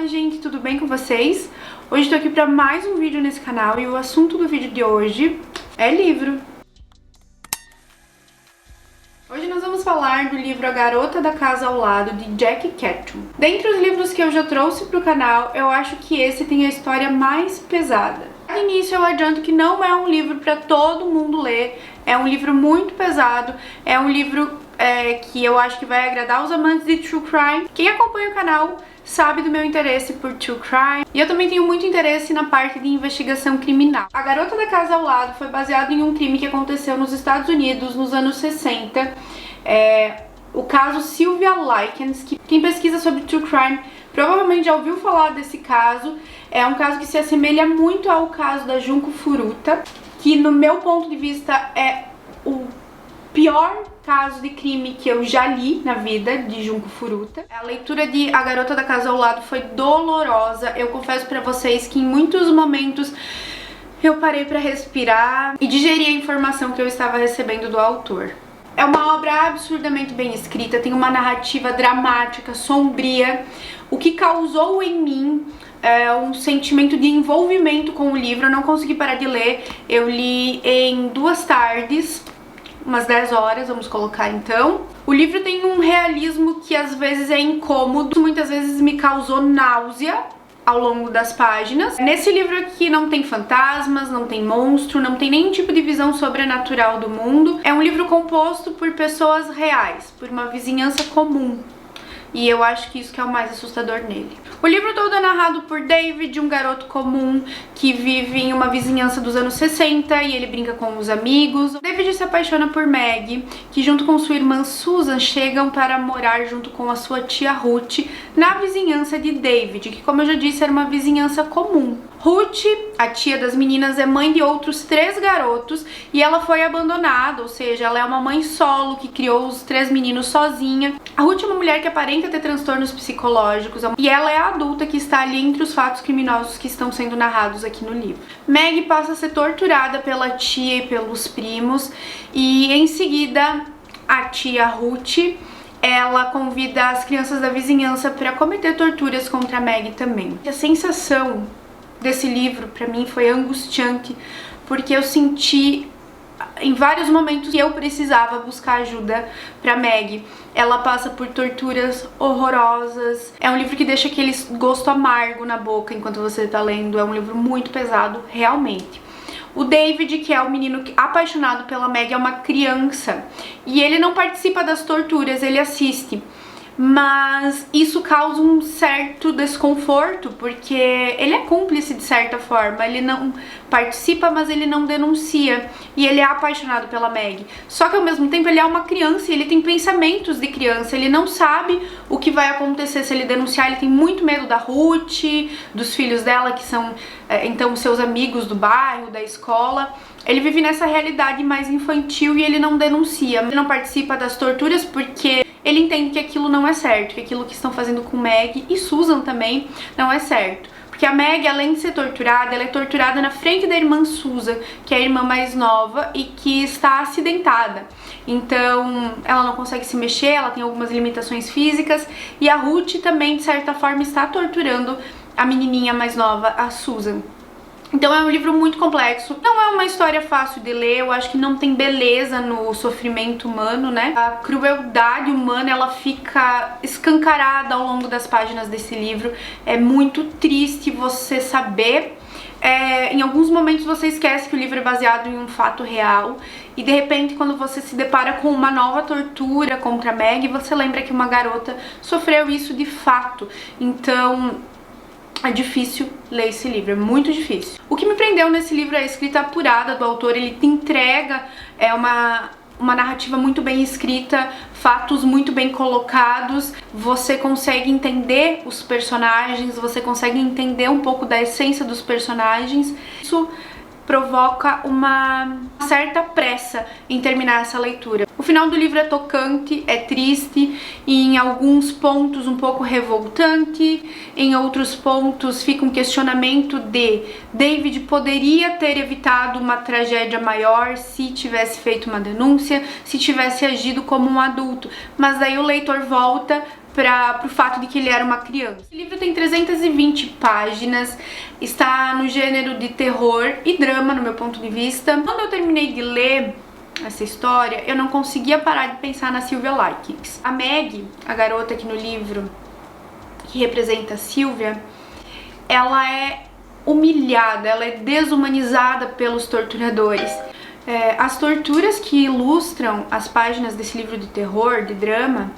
Fala gente, tudo bem com vocês? Hoje tô aqui pra mais um vídeo nesse canal e o assunto do vídeo de hoje é livro. Hoje nós vamos falar do livro A Garota da Casa ao Lado, de Jack Ketchum. Dentre os livros que eu já trouxe pro canal, eu acho que esse tem a história mais pesada. No início eu adianto que não é um livro pra todo mundo ler, é um livro muito pesado, é um livro que eu acho que vai agradar os amantes de True Crime. Quem acompanha o canal sabe do meu interesse por True Crime e eu também tenho muito interesse na parte de investigação criminal. A Garota da Casa ao Lado foi baseado em um crime que aconteceu nos Estados Unidos nos anos 60. O caso Sylvia Likens, que quem pesquisa sobre True Crime provavelmente já ouviu falar desse caso. É um caso que se assemelha muito ao caso da Junko Furuta, que no meu ponto de vista é o pior caso de crime que eu já li na vida de Junko Furuta. A leitura de A Garota da Casa ao Lado foi dolorosa. Eu confesso pra vocês que em muitos momentos eu parei pra respirar e digerir a informação que eu estava recebendo do autor. É uma obra absurdamente bem escrita, tem uma narrativa dramática, sombria, o que causou em mim um sentimento de envolvimento com o livro. Eu não consegui parar de ler, eu li em 2 tardes, umas 10 horas, vamos colocar então. O livro tem um realismo que às vezes é incômodo, muitas vezes me causou náusea ao longo das páginas. Nesse livro aqui não tem fantasmas, não tem monstro, não tem nenhum tipo de visão sobrenatural do mundo. É um livro composto por pessoas reais, por uma vizinhança comum. E eu acho que isso que é o mais assustador nele. O livro todo é narrado por David, um garoto comum que vive em uma vizinhança dos anos 60 e ele brinca com os amigos. David se apaixona por Maggie, que junto com sua irmã Susan chegam para morar junto com a sua tia Ruth na vizinhança de David, que, como eu já disse, era uma vizinhança comum. Ruth, a tia das meninas, é mãe de outros 3 garotos e ela foi abandonada, ou seja, ela é uma mãe solo que criou os 3 meninos sozinha. A Ruth é uma mulher que aparenta ter transtornos psicológicos e ela é a adulta que está ali entre os fatos criminosos que estão sendo narrados aqui no livro. Maggie passa a ser torturada pela tia e pelos primos e em seguida a tia Ruth ela convida as crianças da vizinhança para cometer torturas contra a Maggie também. A sensação desse livro pra mim foi angustiante, porque eu senti em vários momentos que eu precisava buscar ajuda pra Maggie. Ela passa por torturas horrorosas. É um livro que deixa aquele gosto amargo na boca enquanto você tá lendo. É um livro muito pesado, realmente. O David, que é o menino apaixonado pela Maggie, é uma criança e ele não participa das torturas, ele assiste. Mas isso causa um certo desconforto, porque ele é cúmplice de certa forma, ele não participa, mas ele não denuncia, e ele é apaixonado pela Maggie. Só que ao mesmo tempo ele é uma criança e ele tem pensamentos de criança, ele não sabe o que vai acontecer se ele denunciar, ele tem muito medo da Ruth, dos filhos dela, que são então seus amigos do bairro, da escola. Ele vive nessa realidade mais infantil e ele não denuncia, ele não participa das torturas porque ele entende que aquilo não é certo, que aquilo que estão fazendo com Maggie e Susan também não é certo. Porque a Maggie, além de ser torturada, ela é torturada na frente da irmã Susan, que é a irmã mais nova e que está acidentada. Então, ela não consegue se mexer, ela tem algumas limitações físicas. E a Ruth também, de certa forma, está torturando a menininha mais nova, a Susan. Então é um livro muito complexo, não é uma história fácil de ler, eu acho que não tem beleza no sofrimento humano, né? A crueldade humana, ela fica escancarada ao longo das páginas desse livro. É muito triste você saber, em alguns momentos você esquece que o livro é baseado em um fato real e de repente quando você se depara com uma nova tortura contra a Maggie, você lembra que uma garota sofreu isso de fato. Então é difícil ler esse livro, é muito difícil. O que me prendeu nesse livro é a escrita apurada do autor. Ele te entrega uma narrativa muito bem escrita, fatos muito bem colocados, você consegue entender os personagens, você consegue entender um pouco da essência dos personagens. Isso provoca uma certa pressa em terminar essa leitura. O final do livro é tocante, é triste, e em alguns pontos um pouco revoltante, em outros pontos fica um questionamento de David poderia ter evitado uma tragédia maior se tivesse feito uma denúncia, se tivesse agido como um adulto, mas daí o leitor volta pro fato de que ele era uma criança. Esse livro tem 320 páginas, está no gênero de terror e drama, no meu ponto de vista. Quando eu terminei de ler essa história, eu não conseguia parar de pensar na Sylvia Likens. A Meg, a garota aqui no livro, que representa a Sylvia, ela é humilhada, ela é desumanizada pelos torturadores. As torturas que ilustram as páginas desse livro de terror, de drama,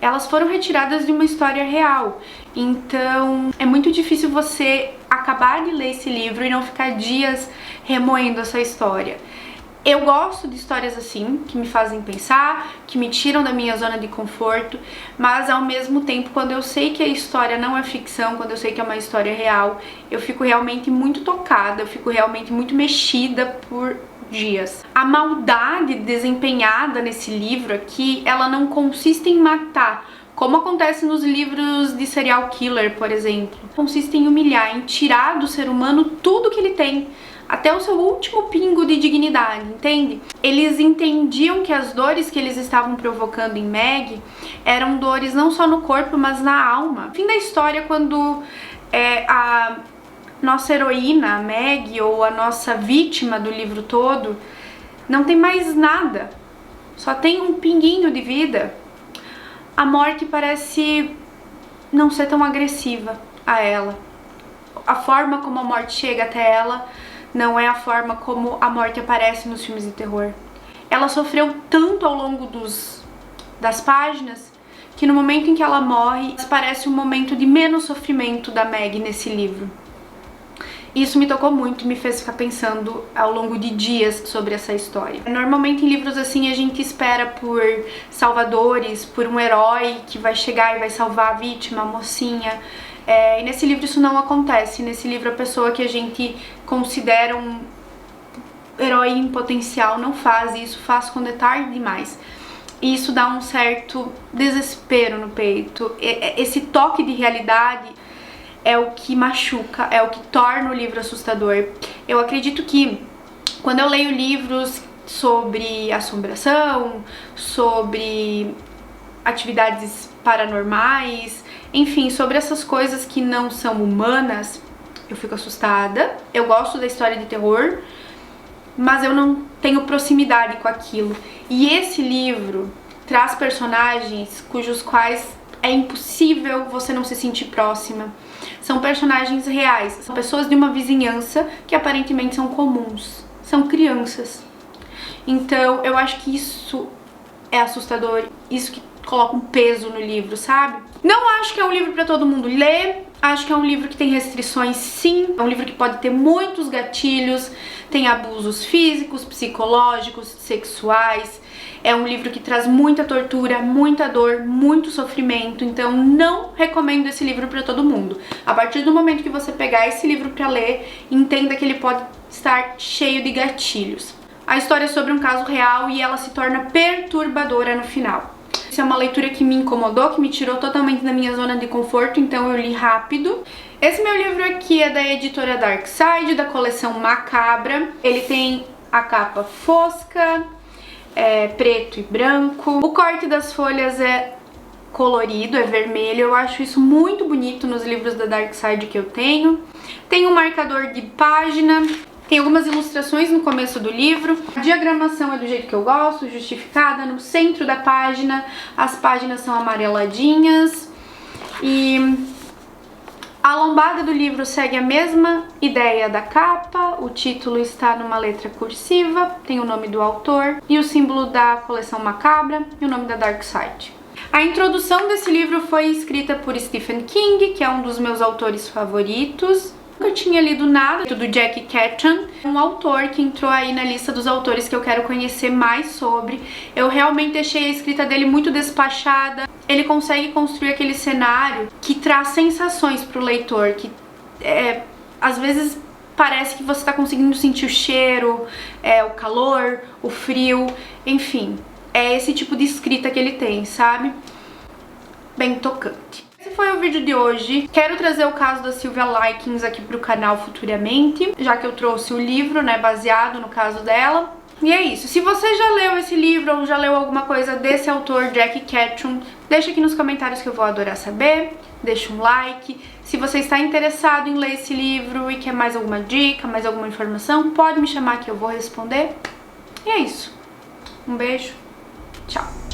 elas foram retiradas de uma história real. Então é muito difícil você acabar de ler esse livro e não ficar dias remoendo essa história. Eu gosto de histórias assim, que me fazem pensar, que me tiram da minha zona de conforto, mas ao mesmo tempo, quando eu sei que a história não é ficção, quando eu sei que é uma história real, eu fico realmente muito tocada, eu fico realmente muito mexida por dias. A maldade desempenhada nesse livro aqui, ela não consiste em matar, como acontece nos livros de serial killer, por exemplo. Consiste em humilhar, em tirar do ser humano tudo que ele tem, até o seu último pingo de dignidade, entende? Eles entendiam que as dores que eles estavam provocando em Meg eram dores não só no corpo, mas na alma. No fim da história, quando a nossa heroína, a Meg, ou a nossa vítima do livro todo, não tem mais nada, só tem um pinguinho de vida, a morte parece não ser tão agressiva a ela. A forma como a morte chega até ela não é a forma como a morte aparece nos filmes de terror. Ela sofreu tanto ao longo das páginas que no momento em que ela morre, parece um momento de menos sofrimento da Meg nesse livro. Isso me tocou muito e me fez ficar pensando ao longo de dias sobre essa história. Normalmente em livros assim a gente espera por salvadores, por um herói que vai chegar e vai salvar a vítima, a mocinha. E nesse livro isso não acontece. Nesse livro a pessoa que a gente considera um herói em potencial não faz isso, faz quando é tarde demais. E isso dá um certo desespero no peito. Esse toque de realidade é o que machuca, é o que torna o livro assustador. Eu acredito que quando eu leio livros sobre assombração, sobre atividades paranormais, enfim, sobre essas coisas que não são humanas, eu fico assustada. Eu gosto da história de terror, mas eu não tenho proximidade com aquilo. E esse livro traz personagens cujos quais é impossível você não se sentir próxima. São personagens reais, são pessoas de uma vizinhança que aparentemente são comuns, são crianças. Então eu acho que isso é assustador, isso que coloca um peso no livro, sabe? Não acho que é um livro para todo mundo ler, acho que é um livro que tem restrições sim, é um livro que pode ter muitos gatilhos, tem abusos físicos, psicológicos, sexuais. É um livro que traz muita tortura, muita dor, muito sofrimento, então não recomendo esse livro para todo mundo. A partir do momento que você pegar esse livro para ler, entenda que ele pode estar cheio de gatilhos. A história é sobre um caso real e ela se torna perturbadora no final. Isso é uma leitura que me incomodou, que me tirou totalmente da minha zona de conforto, então eu li rápido. Esse meu livro aqui é da editora Darkside, da coleção Macabra. Ele tem a capa fosca, preto e branco. O corte das folhas é colorido, é vermelho. Eu acho isso muito bonito nos livros da Darkside que eu tenho. Tem um marcador de página, tem algumas ilustrações no começo do livro. A diagramação é do jeito que eu gosto, justificada, no centro da página. As páginas são amareladinhas e a lombada do livro segue a mesma ideia da capa, o título está numa letra cursiva, tem o nome do autor e o símbolo da coleção Macabra e o nome da Darkside. A introdução desse livro foi escrita por Stephen King, que é um dos meus autores favoritos. Nunca tinha lido nada do Jack Ketchum, um autor que entrou aí na lista dos autores que eu quero conhecer mais sobre. Eu realmente achei a escrita dele muito despachada. Ele consegue construir aquele cenário que traz sensações para o leitor, que às vezes parece que você está conseguindo sentir o cheiro, o calor, o frio, enfim. É esse tipo de escrita que ele tem, sabe? Bem tocante. Esse foi o vídeo de hoje. Quero trazer o caso da Sylvia Likens aqui pro canal futuramente, já que eu trouxe o livro, né, baseado no caso dela. E é isso. Se você já leu esse livro ou já leu alguma coisa desse autor, Jack Ketchum, deixa aqui nos comentários que eu vou adorar saber. Deixa um like. Se você está interessado em ler esse livro e quer mais alguma dica, mais alguma informação, pode me chamar que eu vou responder. E é isso. Um beijo. Tchau.